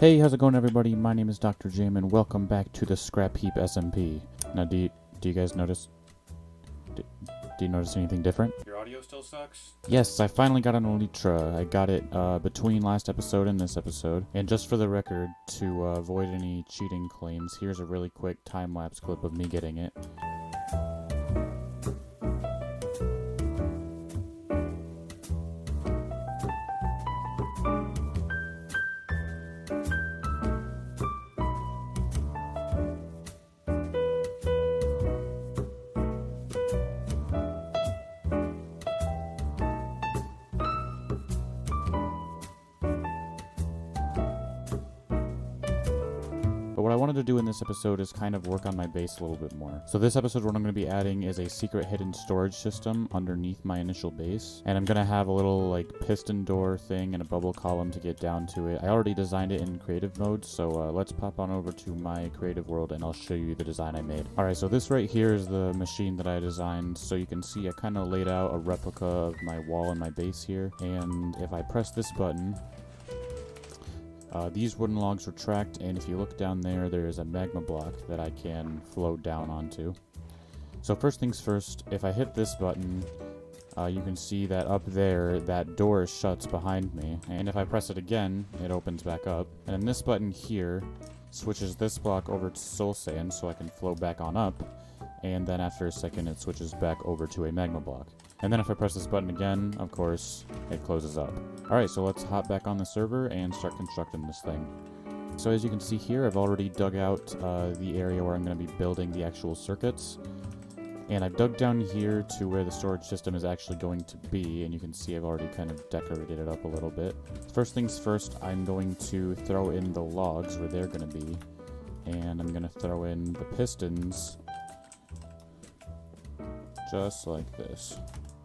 Hey, how's it going, everybody? My name is Dr. Jim, and welcome back to the ScrapHeap SMP. Now, do you guys notice? Do you notice anything different? Your audio still sucks? Yes, I finally got an Elytra. I got it between last episode and this episode. And just for the record, to avoid any cheating claims, here's a really quick time-lapse clip of me getting it. But what I wanted to do in this episode is kind of work on my base a little bit more. So this episode, what I'm going to be adding is a secret hidden storage system underneath my initial base. And I'm going to have a little like piston door thing and a bubble column to get down to it. I already designed it in creative mode, so let's pop on over to my creative world and I'll show you the design I made. Alright, so this right here is the machine that I designed. So you can see I kind of laid out a replica of my wall and my base here. And if I press this button, these wooden logs retract, and if you look down there, there is a magma block that I can float down onto. So first things first, if I hit this button, you can see that up there, that door shuts behind me. And if I press it again, it opens back up. And then this button here switches this block over to soul sand so I can float back on up. And then after a second, it switches back over to a magma block. And then if I press this button again, of course, it closes up. Alright, so let's hop back on the server and start constructing this thing. So as you can see here, I've already dug out the area where I'm going to be building the actual circuits. And I've dug down here to where the storage system is actually going to be, and you can see I've already kind of decorated it up a little bit. First things first, I'm going to throw in the logs where they're going to be. And I'm going to throw in the pistons just like this.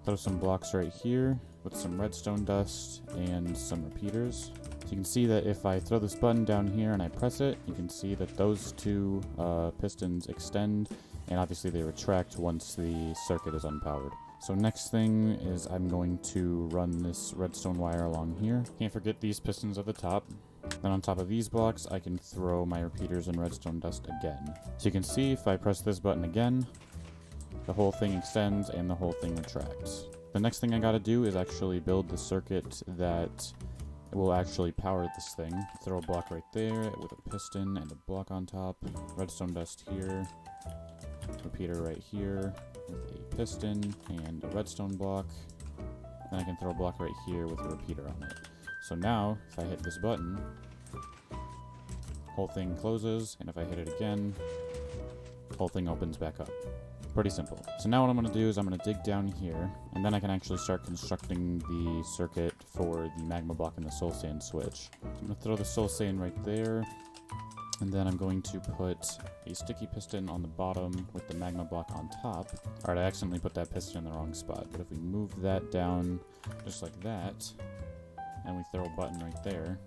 Throw some blocks right here with some redstone dust and some repeaters. So you can see that if I throw this button down here and I press it, you can see that those two pistons extend, and obviously they retract once the circuit is unpowered. So next thing is I'm going to run this redstone wire along here. Can't forget these pistons at the top. Then on top of these blocks, I can throw my repeaters and redstone dust again. So you can see if I press this button again, the whole thing extends and the whole thing retracts. The next thing I gotta do is actually build the circuit that will actually power this thing. Throw a block right there with a piston and a block on top. Redstone dust here. Repeater right here with a piston and a redstone block. Then I can throw a block right here with a repeater on it. So now, if I hit this button, whole thing closes, and if I hit it again, whole thing opens back up. Pretty simple. So now what I'm going to do is I'm going to dig down here, and then I can actually start constructing the circuit for the magma block and the soul sand switch. So I'm going to throw the soul sand right there, and then I'm going to put a sticky piston on the bottom with the magma block on top. Alright, I accidentally put that piston in the wrong spot, but if we move that down just like that, and we throw a button right there,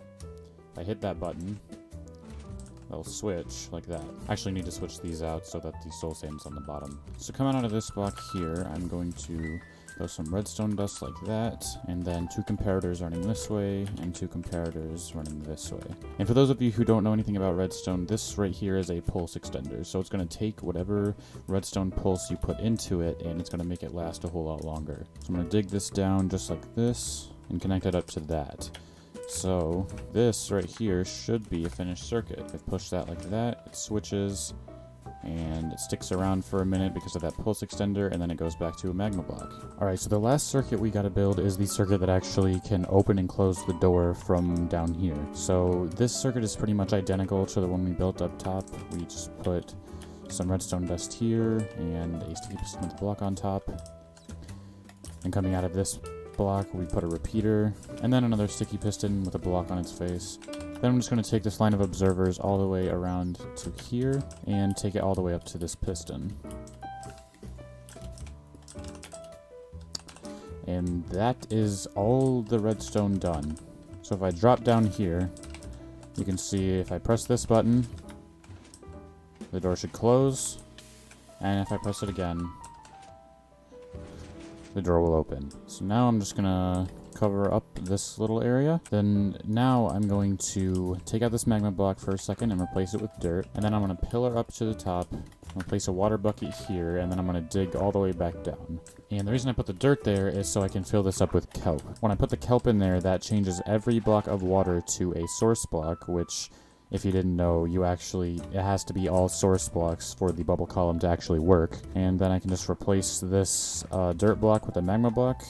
if I hit that button, they'll switch like that. I actually need to switch these out so that the soul sand's on the bottom. So coming out of this block here, I'm going to throw some redstone dust like that, and then two comparators running this way, and two comparators running this way. And for those of you who don't know anything about redstone, this right here is a pulse extender. So it's going to take whatever redstone pulse you put into it, and it's going to make it last a whole lot longer. So I'm going to dig this down just like this, and connect it up to that. So this right here should be a finished circuit. If I push that like that, it switches and it sticks around for a minute because of that pulse extender, and then it goes back to a magma block. Alright, so the last circuit we gotta build is the circuit that actually can open and close the door from down here. So this circuit is pretty much identical to the one we built up top. We just put some redstone dust here and a sticky piston with a block on top. And coming out of this block, we put a repeater, and then another sticky piston with a block on its face. Then I'm just going to take this line of observers all the way around to here, and take it all the way up to this piston. And that is all the redstone done. So if I drop down here, you can see if I press this button, the door should close, and if I press it again, the door will open. So now I'm just gonna cover up this little area. Then now I'm going to take out this magma block for a second and replace it with dirt. And then I'm going to pillar up to the top. I'm going to place a water bucket here, and then I'm going to dig all the way back down. And the reason I put the dirt there is so I can fill this up with kelp. When I put the kelp in there, that changes every block of water to a source block, which, if you didn't know, it has to be all source blocks for the bubble column to actually work. And then I can just replace this dirt block with a magma block,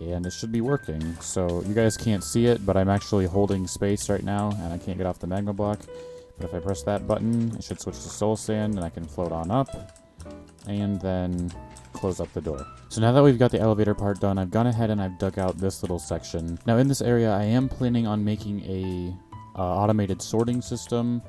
and it should be working. So you guys can't see it, but I'm actually holding space right now, and I can't get off the magma block. But if I press that button, it should switch to soul sand, and I can float on up, and then close up the door. So now that we've got the elevator part done, I've gone ahead and I've dug out this little section. Now in this area, I am planning on making a automated sorting system,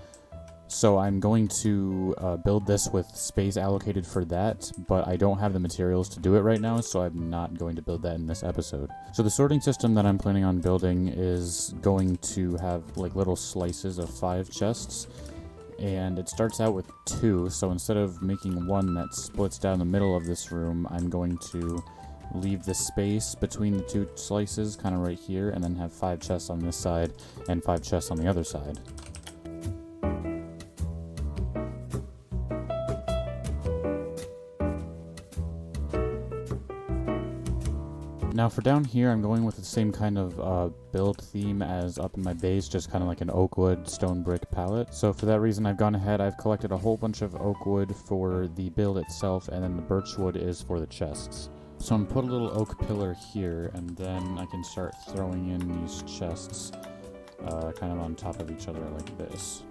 so I'm going to build this with space allocated for that, but I don't have the materials to do it right now, so I'm not going to build that in this episode. So the sorting system that I'm planning on building is going to have like little slices of 5 chests, and it starts out with 2, so instead of making one that splits down the middle of this room, I'm going to leave the space between the 2 slices kind of right here, and then have 5 chests on this side and 5 chests on the other side. Now for down here, I'm going with the same kind of build theme as up in my base, just kind of like an oak wood stone brick palette. So for that reason, I've gone ahead, I've collected a whole bunch of oak wood for the build itself, and then the birch wood is for the chests. So I'm going to put a little oak pillar here, and then I can start throwing in these chests kind of on top of each other like this.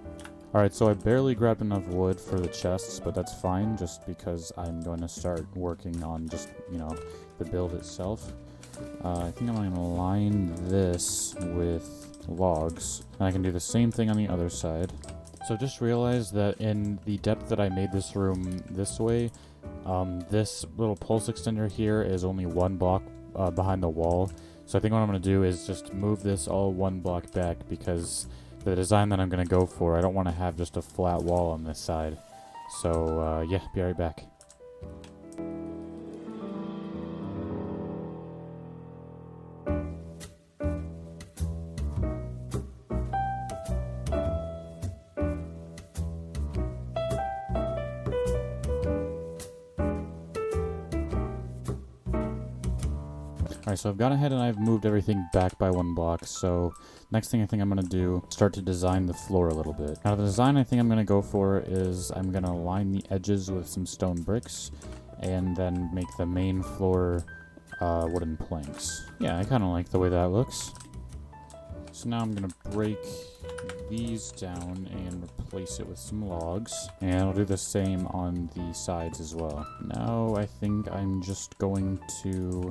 Alright, so I barely grabbed enough wood for the chests, but that's fine, just because I'm going to start working on just, the build itself. I think I'm going to line this with logs, and I can do the same thing on the other side. So just realize that in the depth that I made this room this way, this little pulse extender here is only 1 block behind the wall. So I think what I'm going to do is just move this all 1 block back, because the design that I'm going to go for, I don't want to have just a flat wall on this side. So yeah, be right back. Alright, so I've gone ahead and I've moved everything back by 1 block, so next thing I think I'm going to do, start to design the floor a little bit. Now the design I think I'm going to go for is I'm going to line the edges with some stone bricks, and then make the main floor wooden planks. Yeah, I kind of like the way that looks. So now I'm going to break these down and replace it with some logs, and I'll do the same on the sides as well. Now I think I'm just going to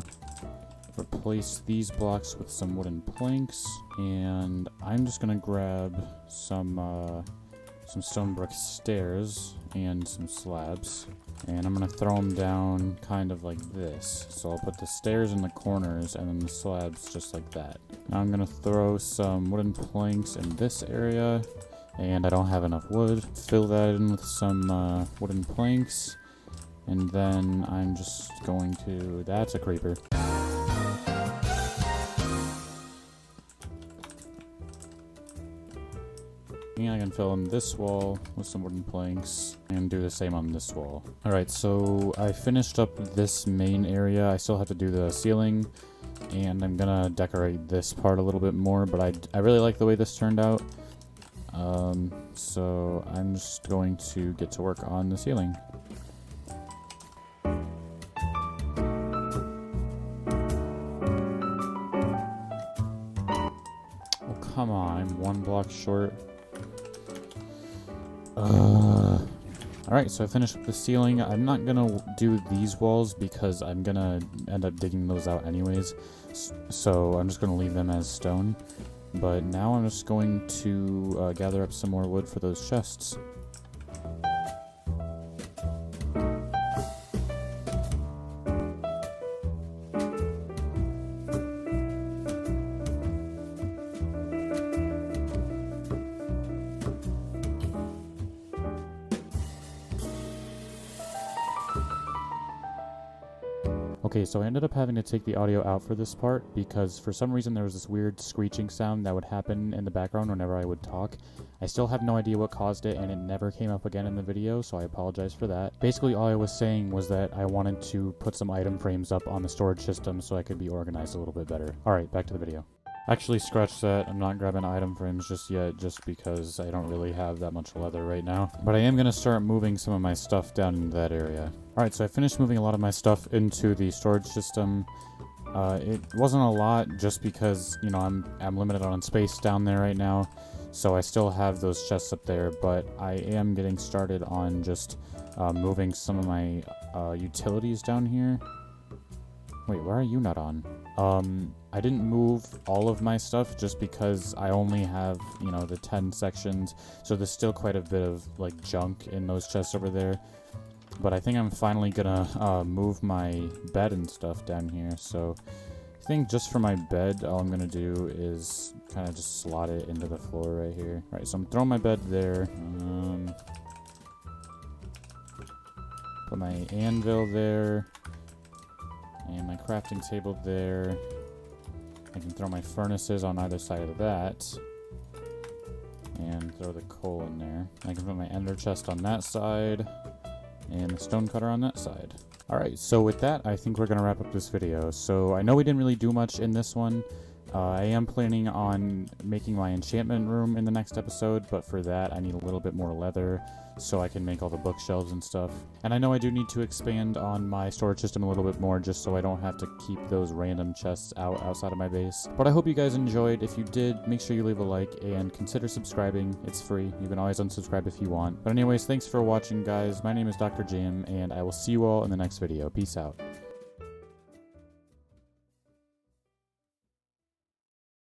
replace these blocks with some wooden planks, and I'm just gonna grab some stone brick stairs and some slabs, and I'm gonna throw them down kind of like this. So I'll put the stairs in the corners and then the slabs just like that. Now I'm gonna throw some wooden planks in this area, and I don't have enough wood. Fill that in with some wooden planks, and then I'm just going to... That's a creeper. And I can fill in this wall with some wooden planks and do the same on this wall. Alright, so I finished up this main area. I still have to do the ceiling, and I'm gonna decorate this part a little bit more, but I really like the way this turned out. So I'm just going to get to work on the ceiling. Oh, come on, I'm 1 block short. Alright, so I finished with the ceiling. I'm not gonna do these walls because I'm gonna end up digging those out anyways. So I'm just gonna leave them as stone. But now I'm just going to gather up some more wood for those chests. Okay, so I ended up having to take the audio out for this part because for some reason there was this weird screeching sound that would happen in the background whenever I would talk. I still have no idea what caused it, and it never came up again in the video, so I apologize for that. Basically, all I was saying was that I wanted to put some item frames up on the storage system so I could be organized a little bit better. Alright, back to the video. Actually, scratch that. I'm not grabbing item frames just yet, just because I don't really have that much leather right now. But I am going to start moving some of my stuff down into that area. Alright, so I finished moving a lot of my stuff into the storage system. It wasn't a lot, just because, you know, I'm limited on space down there right now. So I still have those chests up there, but I am getting started on just moving some of my utilities down here. Wait, why are you not on? I didn't move all of my stuff just because I only have, you know, the 10 sections. So there's still quite a bit of, like, junk in those chests over there. But I think I'm finally gonna move my bed and stuff down here. So I think just for my bed, all I'm gonna do is kind of just slot it into the floor right here. Alright, so I'm throwing my bed there. Put my anvil there. And my crafting table there. I can throw my furnaces on either side of that. And throw the coal in there. I can put my ender chest on that side. And the stone cutter on that side. Alright, so with that, I think we're going to wrap up this video. So I know we didn't really do much in this one. I am planning on making my enchantment room in the next episode, but for that I need a little bit more leather so I can make all the bookshelves and stuff. And I know I do need to expand on my storage system a little bit more just so I don't have to keep those random chests outside of my base. But I hope you guys enjoyed. If you did, make sure you leave a like and consider subscribing. It's free. You can always unsubscribe if you want. But anyways, thanks for watching, guys. My name is Dr. Jam, and I will see you all in the next video. Peace out.